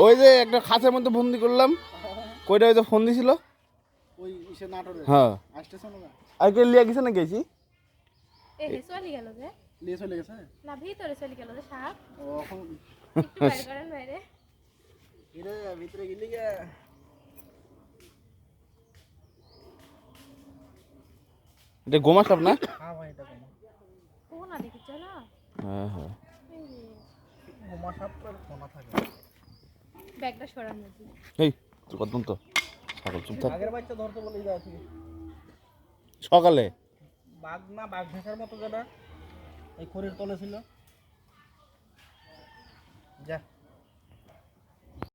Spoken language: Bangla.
ওই যে একটা খাঁচের মধ্যে বন্দি করলাম। কইটা ওই যে ফোন দিছিল হ্যাঁ আর কে লিয়া গেছে না গেছি চলে গেল যে লিয়ে চলে গেছে না ভিতরে চলে গেল যে সাপ এখন একটু বাইরে করেন বাইরে এরে ভিতরে গেলি গে এটা গোমা সাপ না? হ্যাঁ ভাই এটা গোমা কোনা দেখিছ না হ্যাঁ হ্যাঁ গোমা সাপ আর কোনা থাকে ব্যাগটা সরান দিই এই তুই কত তো ছাগল চুপ থাক আগের বাচ্চা ধরতে বলে যাচ্ছি সকালে বাঘ না বাঘ ঢাকার মতো যেটা এই খড়ির তলে ছিল যা